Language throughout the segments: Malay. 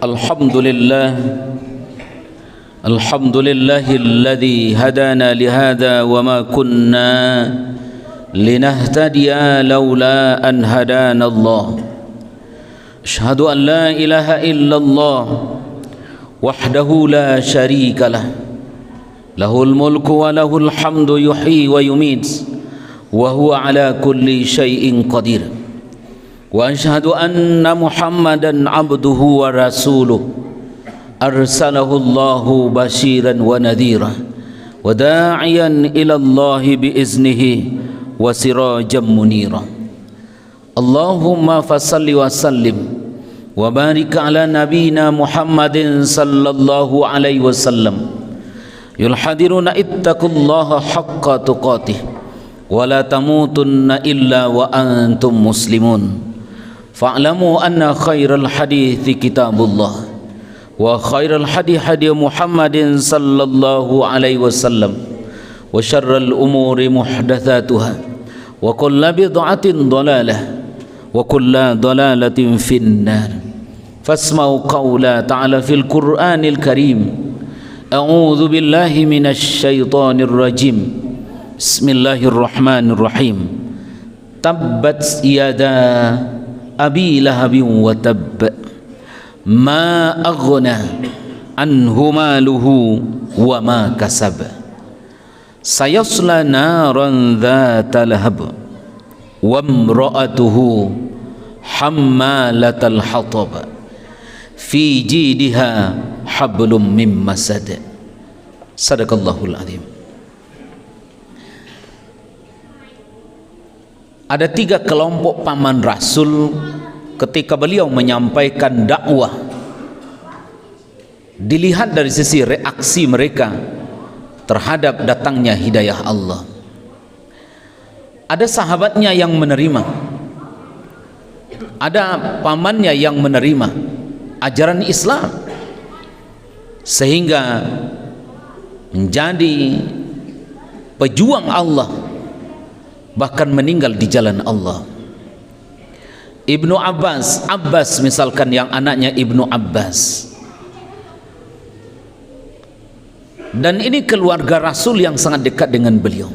Alhamdulillah, alhamdulillahilladzi hadana lihada wa ma kunna linahtadiya laula an hadana Allah. Asyhadu an la ilaha illallah wahdahu la syarika lah, lahul mulku wa lahul hamdu yuhyi wa yumit wa huwa ala kulli syai'in qadir. Wa asyhadu anna Muhammadan abduhu wa rasuluh arsalahu Allahu basyiran wa nadhira wa da'iyan ila Allahi biiznihi wa sirajan munira. Allahumma fasalli wa sallim wa barik ala nabina Muhammadin sallallahu alaihi wasallam. Yulhadiruna ittaqullaha haqqa tuqatih wa la tamutunna illa wa antum muslimun. Fa'lamu anna khairal hadithi kitabullah wa khairal hadi Muhammadin sallallahu alaihi wasallam wa syarral umuri muhdatsatuha wa kullu bid'atin dhalalah wa kullu dhalalatin finnar. Fasma'u qawla ta'ala fil Qur'anil Karim. A'udzu billahi minasy syaithanir rajim. Bismillahirrahmanirrahim. Tabbat yada Abi Lahabin wa tabb, ma aghna anhu maluhu wa ma kasab, sayasla naran dhata lahab, wa imra'atuhu hammalatal hatab, fi jidha hablum min masad. Sadaqallahul azim. Ada 3 kelompok paman Rasul ketika beliau menyampaikan dakwah. Dilihat dari sisi reaksi mereka terhadap datangnya hidayah Allah. Ada sahabatnya yang menerima, ada pamannya yang menerima ajaran Islam, sehingga menjadi pejuang Allah, bahkan meninggal di jalan Allah. Ibnu Abbas misalkan, yang anaknya Ibnu Abbas, dan ini keluarga Rasul yang sangat dekat dengan beliau.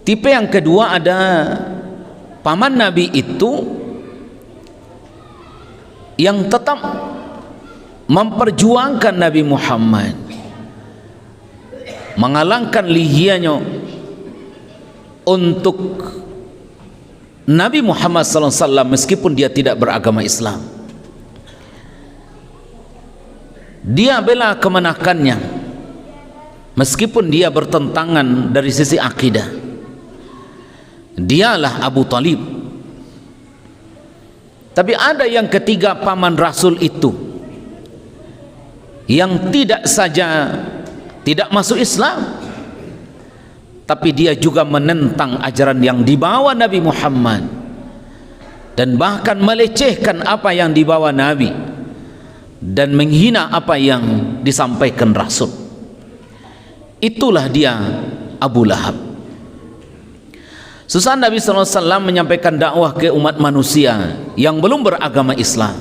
Tipe yang kedua, ada paman Nabi itu yang tetap memperjuangkan Nabi Muhammad, mengalangkan lihiyanya untuk Nabi Muhammad SAW meskipun dia tidak beragama Islam. Dia bela kemenakannya meskipun dia bertentangan dari sisi akidah. Dialah Abu Talib. Tapi ada yang ketiga, paman Rasul itu yang tidak saja tidak masuk Islam, tapi dia juga menentang ajaran yang dibawa Nabi Muhammad dan bahkan melecehkan apa yang dibawa Nabi dan menghina apa yang disampaikan Rasul. Itulah dia Abu Lahab. Sesaat Nabi SAW menyampaikan dakwah ke umat manusia yang belum beragama Islam.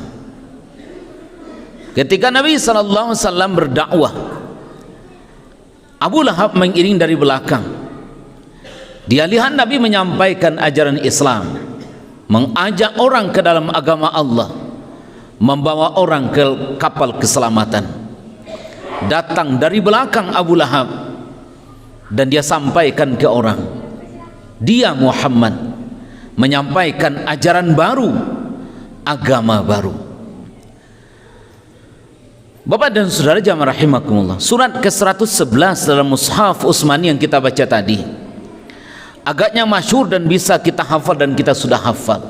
Ketika Nabi SAW berdakwah, Abu Lahab mengiring dari belakang. Dia lihat Nabi menyampaikan ajaran Islam, mengajak orang ke dalam agama Allah, membawa orang ke kapal keselamatan. Datang dari belakang Abu Lahab dan dia sampaikan ke orang, dia Muhammad menyampaikan ajaran baru, agama baru. Bapak dan saudara jamaah rahimakumullah, surat ke-111 dalam mushaf Utsmani yang kita baca tadi agaknya masyhur dan bisa kita hafal dan kita sudah hafal,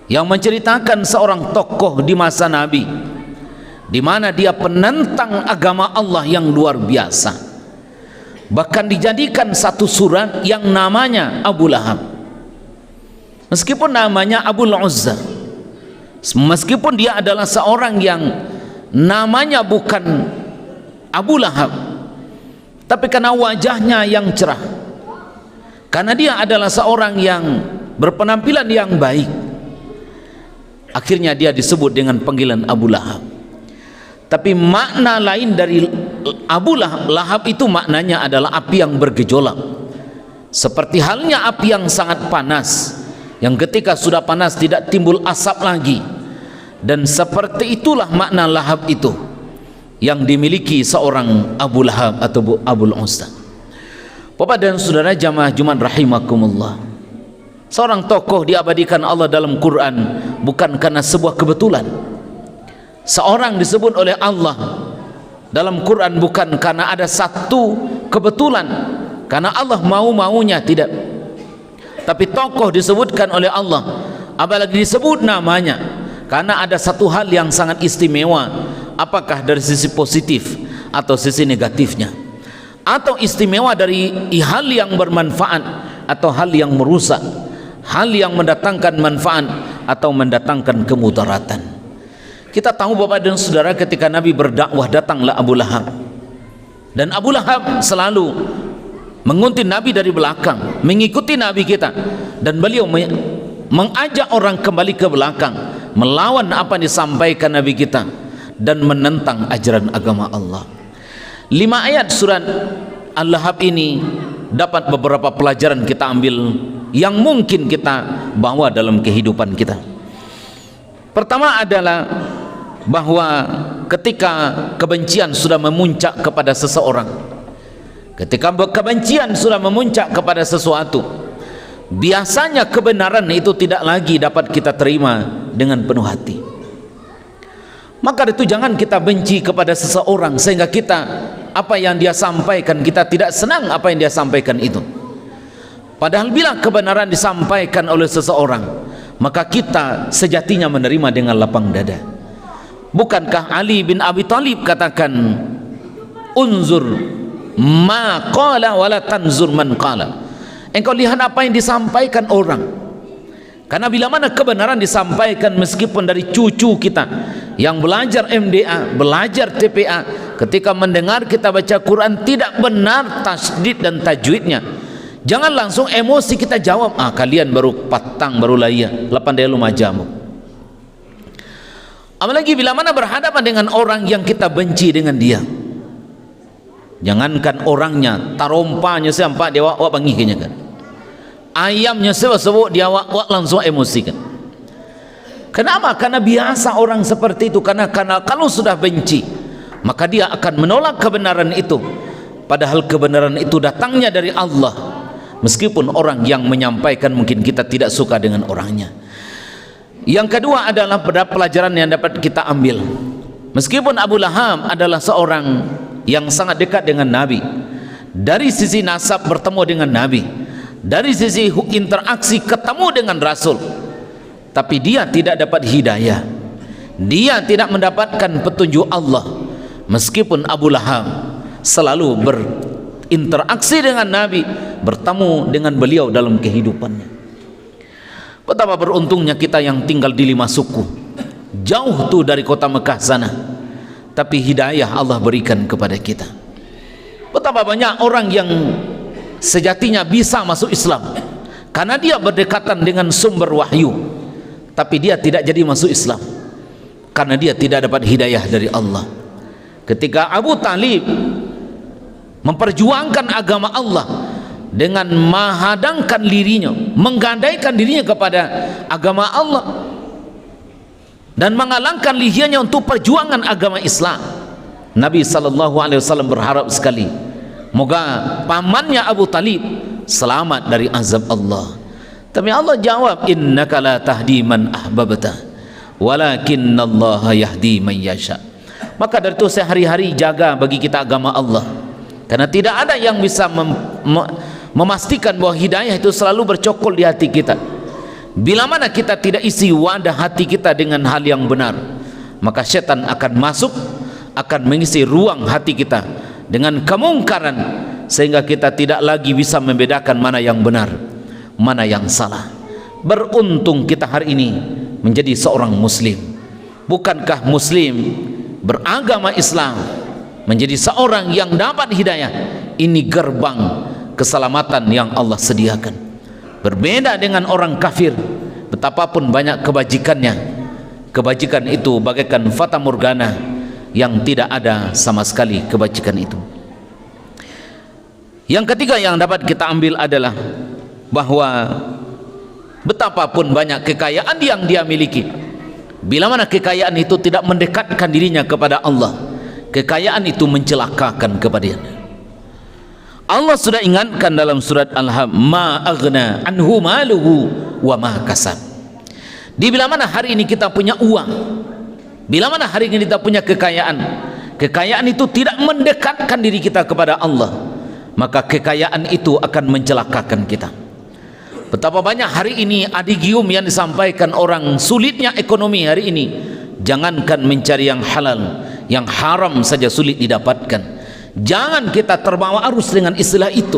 yang menceritakan seorang tokoh di masa Nabi di mana dia penentang agama Allah yang luar biasa, bahkan dijadikan satu surat yang namanya Abu Lahab. Meskipun namanya Abul Uzza, meskipun dia adalah seorang yang namanya bukan Abu Lahab, tapi karena wajahnya yang cerah, karena dia adalah seorang yang berpenampilan yang baik. Akhirnya dia disebut dengan panggilan Abu Lahab. Tapi makna lain dari Abu Lahab itu maknanya adalah api yang bergejolak, seperti halnya api yang sangat panas, yang ketika sudah panas tidak timbul asap lagi. Dan seperti itulah makna lahab itu yang dimiliki seorang Abu Lahab atau Abul Uzza. Bapak dan saudara jamaah Jumat rahimakumullah, seorang tokoh diabadikan Allah dalam Quran bukan karena sebuah kebetulan. Seorang disebut oleh Allah dalam Quran bukan karena ada satu kebetulan, karena Allah mau-maunya, tidak. Tapi tokoh disebutkan oleh Allah, apalagi disebut namanya, karena ada satu hal yang sangat istimewa, apakah dari sisi positif atau sisi negatifnya, atau istimewa dari hal yang bermanfaat atau hal yang merusak, hal yang mendatangkan manfaat atau mendatangkan kemudaratan. Kita tahu Bapak dan Saudara, ketika Nabi berdakwah datanglah Abu Lahab, dan Abu Lahab selalu menguntit Nabi dari belakang, mengikuti Nabi kita, dan beliau mengajak orang kembali ke belakang, melawan apa yang disampaikan Nabi kita, dan menentang ajaran agama Allah. 5 ayat surat Al-Lahab ini dapat beberapa pelajaran kita ambil yang mungkin kita bawa dalam kehidupan kita. Pertama adalah bahwa ketika kebencian sudah memuncak kepada seseorang, ketika kebencian sudah memuncak kepada sesuatu, biasanya kebenaran itu tidak lagi dapat kita terima dengan penuh hati. Maka itu jangan kita benci kepada seseorang sehingga kita, apa yang dia sampaikan, kita tidak senang apa yang dia sampaikan itu. Padahal bila kebenaran disampaikan oleh seseorang, maka kita sejatinya menerima dengan lapang dada. Bukankah Ali bin Abi Thalib katakan, unzur ma qala wala tanzur man qala. Engkau lihat apa yang disampaikan orang, karena bila mana kebenaran disampaikan, meskipun dari cucu kita yang belajar MDA, belajar TPA, ketika mendengar kita baca Quran tidak benar tasdid dan tajwidnya, jangan langsung emosi kita jawab, kalian baru patang, baru layah, lapan delu majamu. Apalagi bila mana berhadapan dengan orang yang kita benci dengan dia, jangankan orangnya, tarompanya sampai dia wak bangihinya kan, ayamnya sebab dia wak langsung emosi kan. Kenapa? Karena biasa orang seperti itu. Karena kalau sudah benci, maka dia akan menolak kebenaran itu, padahal kebenaran itu datangnya dari Allah, meskipun orang yang menyampaikan mungkin kita tidak suka dengan orangnya. Yang kedua adalah pelajaran yang dapat kita ambil, meskipun Abu Lahab adalah seorang yang sangat dekat dengan Nabi, dari sisi nasab bertemu dengan Nabi, dari sisi interaksi ketemu dengan Rasul, tapi dia tidak dapat hidayah, dia tidak mendapatkan petunjuk Allah. Meskipun Abu Lahab selalu berinteraksi dengan Nabi, bertemu dengan beliau dalam kehidupannya. Betapa beruntungnya kita yang tinggal di 5 suku, jauh tuh dari kota Mekah sana, tapi hidayah Allah berikan kepada kita. Betapa banyak orang yang sejatinya bisa masuk Islam karena dia berdekatan dengan sumber wahyu, tapi dia tidak jadi masuk Islam karena dia tidak dapat hidayah dari Allah. Ketika Abu Talib memperjuangkan agama Allah dengan menghadangkan dirinya, menggandaikan dirinya kepada agama Allah dan mengalangkan lehernya untuk perjuangan agama Islam, Nabi SAW berharap sekali moga pamannya Abu Talib selamat dari azab Allah. Tapi Allah jawab, innaka la tahdi man ahbabta walakinnallaha yahdi man yasha. Maka dari itu sehari-hari jaga bagi kita agama Allah, karena tidak ada yang bisa memastikan bahwa hidayah itu selalu bercokol di hati kita. Bila mana kita tidak isi wadah hati kita dengan hal yang benar, maka setan akan masuk, akan mengisi ruang hati kita dengan kemungkaran, sehingga kita tidak lagi bisa membedakan mana yang benar, mana yang salah. Beruntung kita hari ini menjadi seorang muslim. Bukankah muslim beragama Islam menjadi seorang yang dapat hidayah, ini gerbang keselamatan yang Allah sediakan. Berbeda dengan orang kafir, betapapun banyak kebajikannya, kebajikan itu bagaikan fata morgana yang tidak ada sama sekali kebajikan itu. Yang ketiga yang dapat kita ambil adalah bahwa betapapun banyak kekayaan yang dia miliki, bila mana kekayaan itu tidak mendekatkan dirinya kepada Allah, kekayaan itu mencelakakan kepada dia. Allah sudah ingatkan dalam surat Al-Ham, ma aghna anhu maluhu wa ma kasab. Di bila mana hari ini kita punya uang, bila mana hari ini kita punya kekayaan, kekayaan itu tidak mendekatkan diri kita kepada Allah, maka kekayaan itu akan mencelakakan kita. Betapa banyak hari ini adigium yang disampaikan orang, sulitnya ekonomi hari ini. Jangankan mencari yang halal, yang haram saja sulit didapatkan. Jangan kita terbawa arus dengan istilah itu,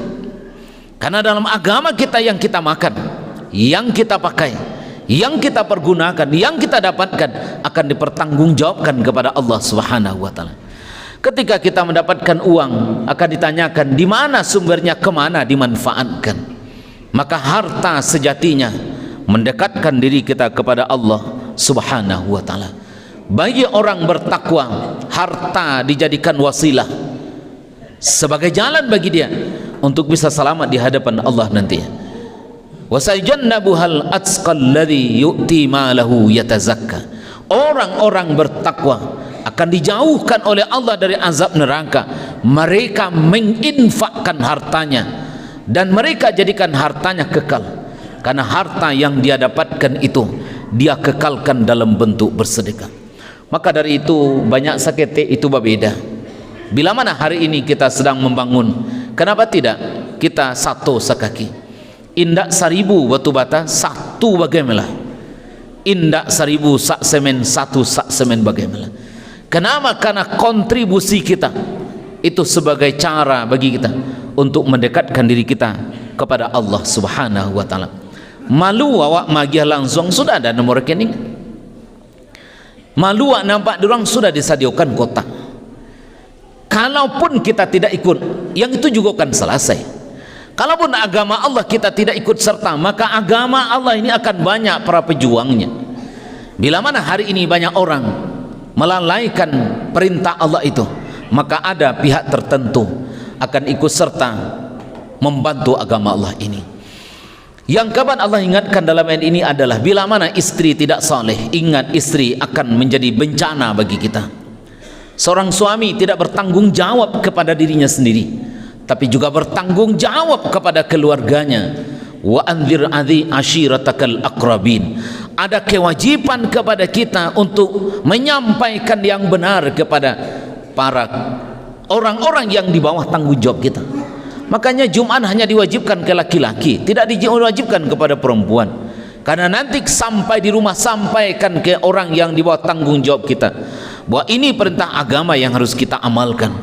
karena dalam agama kita yang kita makan, yang kita pakai, yang kita pergunakan, yang kita dapatkan akan dipertanggungjawabkan kepada Allah Subhanahu wa taala. Ketika kita mendapatkan uang, akan ditanyakan di mana sumbernya, kemana dimanfaatkan. Maka harta sejatinya mendekatkan diri kita kepada Allah Subhanahu wa taala. Bagi orang bertakwa, harta dijadikan wasilah sebagai jalan bagi dia untuk bisa selamat di hadapan Allah nanti. Wasayjannabuhal atqal ladzi yu'ti malahu yatazakka. Orang-orang bertakwa akan dijauhkan oleh Allah dari azab neraka. Mereka menginfakkan hartanya dan mereka jadikan hartanya kekal, karena harta yang dia dapatkan itu dia kekalkan dalam bentuk bersedekah. Maka dari itu banyak sakete itu berbeda. Bila mana hari ini kita sedang membangun, kenapa tidak kita satu sakaki? Indak 1000 batu bata, satu bagaimana? Indak 1000 sak semen, satu sak semen bagaimana? Kenapa? Karena kontribusi kita itu sebagai cara bagi kita untuk mendekatkan diri kita kepada Allah Subhanahu wa taala. Malu awak magiah langsung sudah ada nomor rekening. Malu awak nampak durang sudah disediakan kotak. Kalaupun kita tidak ikut, yang itu juga akan selesai. Kalaupun agama Allah kita tidak ikut serta, maka agama Allah ini akan banyak para pejuangnya. Bila mana hari ini banyak orang melalaikan perintah Allah itu, maka ada pihak tertentu akan ikut serta membantu agama Allah ini. Yang kapan Allah ingatkan dalam ayat ini adalah bila mana istri tidak saleh, ingat istri akan menjadi bencana bagi kita. Seorang suami tidak bertanggung jawab kepada dirinya sendiri, tapi juga bertanggung jawab kepada keluarganya. Wa anzir ashiratakal aqrabin. Ada kewajiban kepada kita untuk menyampaikan yang benar kepada para orang-orang yang di bawah tanggung jawab kita. Makanya Jumat hanya diwajibkan ke laki-laki, tidak diwajibkan kepada perempuan. Karena nanti sampai di rumah sampaikan ke orang yang di bawah tanggung jawab kita bahwa ini perintah agama yang harus kita amalkan,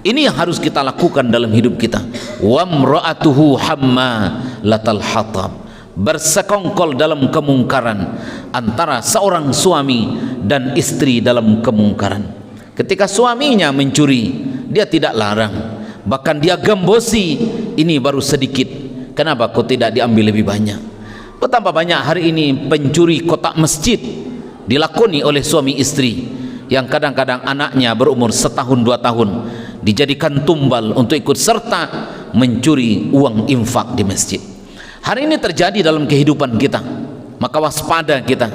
ini yang harus kita lakukan dalam hidup kita. Wa mra'atuhu hammalatal hatab, bersekongkol dalam kemungkaran antara seorang suami dan istri dalam kemungkaran. Ketika suaminya mencuri, dia tidak larang, bahkan dia gembosi, ini baru sedikit, kenapa kau tidak diambil lebih banyak? Betapa banyak hari ini pencuri kotak masjid dilakoni oleh suami istri, yang kadang-kadang anaknya berumur 1-2 tahun dijadikan tumbal untuk ikut serta mencuri uang infak di masjid. Hari ini terjadi dalam kehidupan kita, maka waspada kita.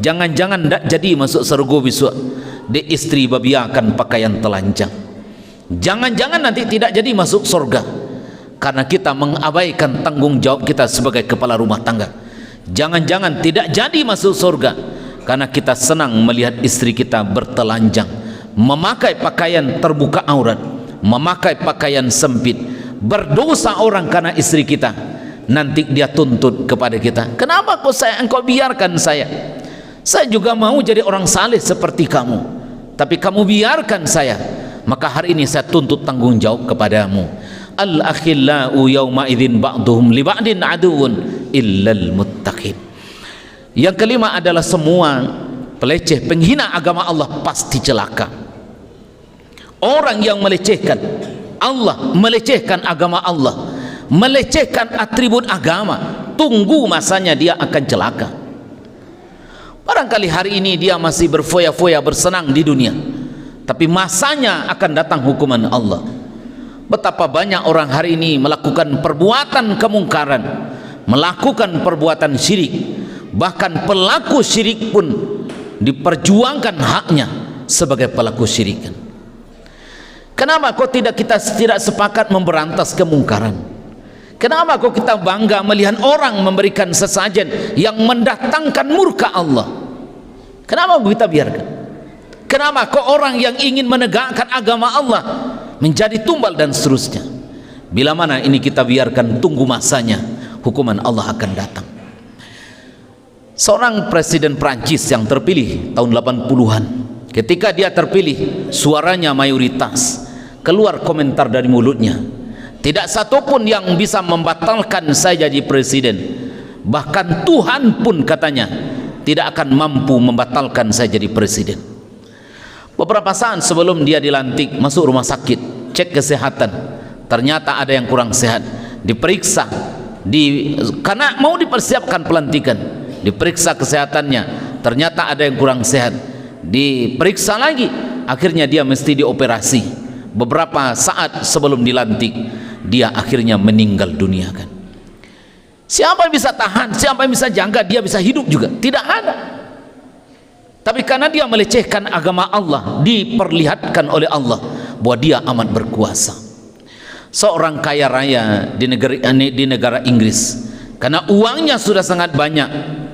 Jangan-jangan tidak jadi masuk surga besok, di istri babiakan pakaian telanjang. Jangan-jangan nanti tidak jadi masuk surga karena kita mengabaikan tanggung jawab kita sebagai kepala rumah tangga. Jangan-jangan tidak jadi masuk surga karena kita senang melihat istri kita bertelanjang, memakai pakaian terbuka aurat, memakai pakaian sempit. Berdosa orang karena istri kita, nanti dia tuntut kepada kita, kenapa kau engkau biarkan saya juga mau jadi orang saleh seperti kamu, tapi kamu biarkan saya, maka hari ini saya tuntut tanggung jawab kepadamu. Al-akhillau yawma idzin ba'duhum li ba'din aduun illal muttaqin. Yang kelima adalah semua peleceh, penghina agama Allah pasti celaka. Orang yang melecehkan Allah, melecehkan agama Allah, melecehkan atribut agama, tunggu masanya dia akan celaka. Barangkali hari ini dia masih berfoya-foya bersenang di dunia, tapi masanya akan datang hukuman Allah. Betapa banyak orang hari ini melakukan perbuatan kemungkaran, melakukan perbuatan syirik, bahkan pelaku syirik pun diperjuangkan haknya sebagai pelaku syirik. Kenapa kok kita tidak sepakat memberantas kemungkaran? Kenapa kok kita bangga melihat orang memberikan sesajen yang mendatangkan murka Allah? Kenapa kita biarkan? Kenapa kok orang yang ingin menegakkan agama Allah menjadi tumbal dan seterusnya? Bila mana ini kita biarkan, tunggu masanya, hukuman Allah akan datang. Seorang presiden Prancis yang terpilih tahun 80-an, ketika dia terpilih, suaranya mayoritas, keluar komentar dari mulutnya, tidak satupun yang bisa membatalkan saya jadi presiden. Bahkan Tuhan pun katanya tidak akan mampu membatalkan saya jadi presiden. Beberapa saat sebelum dia dilantik, masuk rumah sakit, cek kesehatan, ternyata ada yang kurang sehat, diperiksa, karena mau dipersiapkan pelantikan, diperiksa kesehatannya, ternyata ada yang kurang sehat, diperiksa lagi, akhirnya dia mesti dioperasi. Beberapa saat sebelum dilantik, dia akhirnya meninggal dunia kan. Siapa yang bisa tahan, siapa yang bisa jangka dia bisa hidup juga? Tidak ada. Tapi karena dia melecehkan agama Allah, diperlihatkan oleh Allah bahwa dia amat berkuasa. Seorang kaya raya di negara Inggris, karena uangnya sudah sangat banyak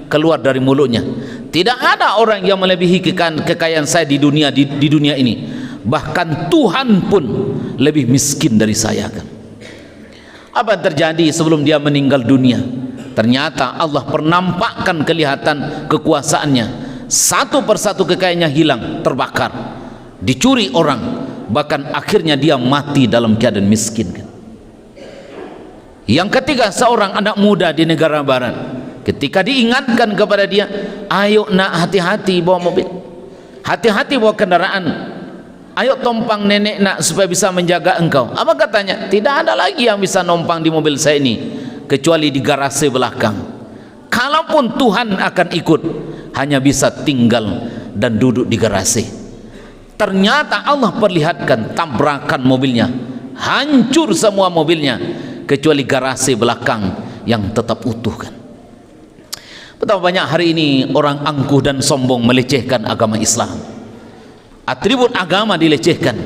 keluar dari mulutnya, tidak ada orang yang melebihi kekayaan saya di dunia ini. Bahkan Tuhan pun lebih miskin dari saya kan. Apa yang terjadi sebelum dia meninggal dunia? Ternyata Allah pernampakkan kelihatan kekuasaannya. Satu persatu kekayaannya hilang, terbakar, dicuri orang, bahkan akhirnya dia mati dalam keadaan miskin kan. Yang ketiga, seorang anak muda di negara barat, ketika diingatkan kepada dia, ayo nak, hati-hati bawa mobil, hati-hati bawa kendaraan, ayo tompang nenek nak supaya bisa menjaga engkau. Apa katanya? Tidak ada lagi yang bisa nompang di mobil saya ini kecuali di garasi belakang. Kalaupun Tuhan akan ikut, hanya bisa tinggal dan duduk di garasi. Ternyata Allah perlihatkan tabrakan mobilnya, hancur semua mobilnya kecuali garasi belakang yang tetap utuh kan. Betapa banyak hari ini orang angkuh dan sombong melecehkan agama Islam. Atribut agama dilecehkan.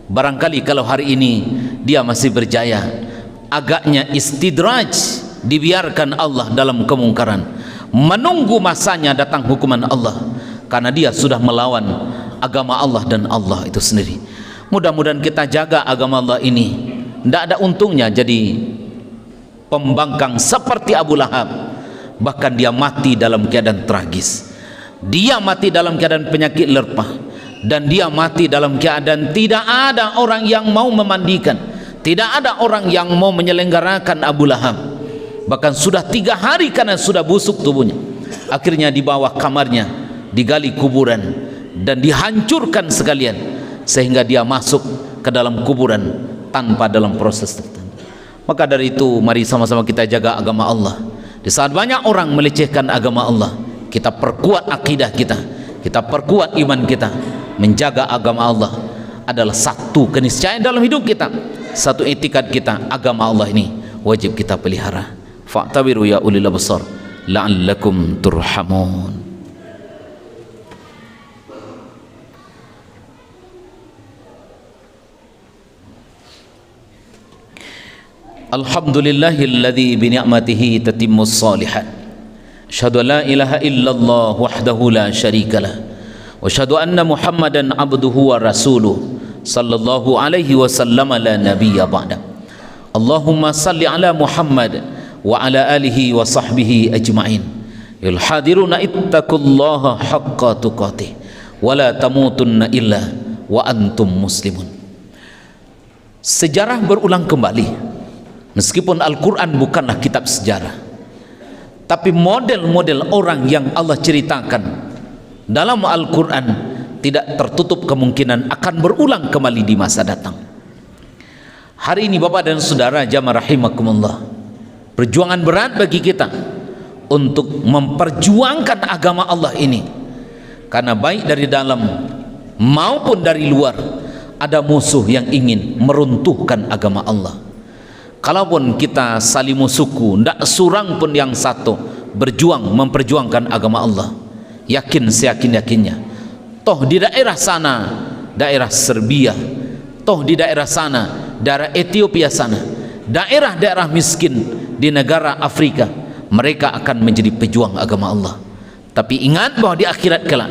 Barangkali kalau hari ini dia masih berjaya, agaknya istidraj, dibiarkan Allah dalam kemungkaran, menunggu masanya datang hukuman Allah, karena dia sudah melawan agama Allah dan Allah itu sendiri. Mudah-mudahan kita jaga agama Allah ini. Tidak ada untungnya jadi pembangkang seperti Abu Lahab. Bahkan dia mati dalam keadaan tragis. Dia mati dalam keadaan penyakit lerpah, dan dia mati dalam keadaan tidak ada orang yang mau memandikan, tidak ada orang yang mau menyelenggarakan Abu Lahab. Bahkan sudah 3 hari karena sudah busuk tubuhnya. Akhirnya di bawah kamarnya digali kuburan dan dihancurkan sekalian, sehingga dia masuk ke dalam kuburan tanpa dalam proses tertentu. Maka dari itu mari sama-sama kita jaga agama Allah. Di saat banyak orang melecehkan agama Allah, kita perkuat akidah kita, kita perkuat iman kita. Menjaga agama Allah adalah satu keniscayaan dalam hidup kita, satu etikad kita. Agama Allah ini wajib kita pelihara. Fa'tabiru ya ulil absar la'allakum turhamun. Alhamdulillahilladzi bi ni'matihi tatimmus shalihat. Asyhadu an la ilaha illallah wahdahu la syarikalah. Wa asyhadu anna Muhammadan abduhu wa rasuluh sallallahu alaihi wasallam la nabiyya ba'da. Allahumma salli ala Muhammad wa ala alihi wa sahbihi ajma'in. Il hadiruna ittaqullaha haqqa tuqatih wa la tamutunna illa wa antum muslimun. Sejarah berulang kembali. Meskipun Al-Quran bukanlah kitab sejarah, tapi model-model orang yang Allah ceritakan dalam Al-Quran tidak tertutup kemungkinan akan berulang kembali di masa datang. Hari ini Bapak dan Saudara jamaah rahimakumullah, Perjuangan berat bagi kita untuk memperjuangkan agama Allah ini, karena baik dari dalam maupun dari luar ada musuh yang ingin meruntuhkan agama Allah. Kalaupun kita salimu suku, ndak surang pun yang satu berjuang memperjuangkan agama Allah, yakin seyakin-yakinnya, toh di daerah sana, daerah Serbia, toh di daerah sana, daerah Ethiopia sana, daerah-daerah miskin di negara Afrika, mereka akan menjadi pejuang agama Allah. Tapi ingat bahwa di akhirat kelak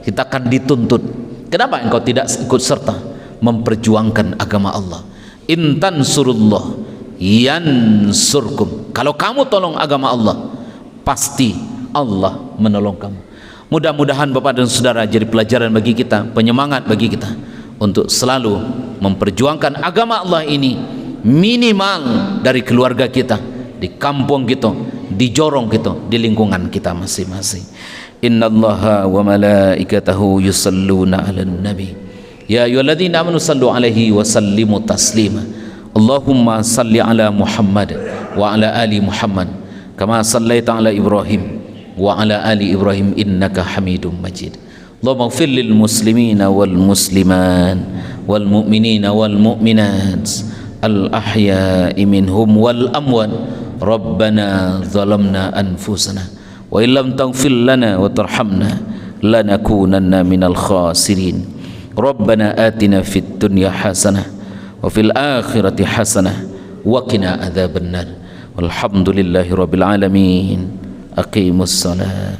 kita akan dituntut. Kenapa engkau tidak ikut serta memperjuangkan agama Allah? In tansurullah yansurkum. Kalau kamu tolong agama Allah, pasti Allah menolong kamu. Mudah-mudahan Bapak dan Saudara jadi pelajaran bagi kita, penyemangat bagi kita untuk selalu memperjuangkan agama Allah ini, minimal dari keluarga kita, di kampung kita, di jorong kita, di lingkungan kita masing-masing. Innallaha wa malaikatahu yusalluna 'alan nabi ya ayyuhalladzina amanu sallu 'alaihi wa sallimu taslima. Allahumma salli 'ala Muhammad wa 'ala ali Muhammad kama sallaita 'ala Ibrahim wa 'ala ali Ibrahim innaka Hamidum Majid. Allahumma ighfir lil muslimina wal muslimat wal mu'minina wal mu'minat al ahya'i minhum wal amwat. Rabbana zalamna anfusana wa illam taghfir lana wa tarhamna lanakunanna minal khasirin. Rabbana atina fid dunya hasanah wa fil akhirati hasanah wa qina adzabannar. Walhamdulillahi rabbil alamin. Aqimus salat.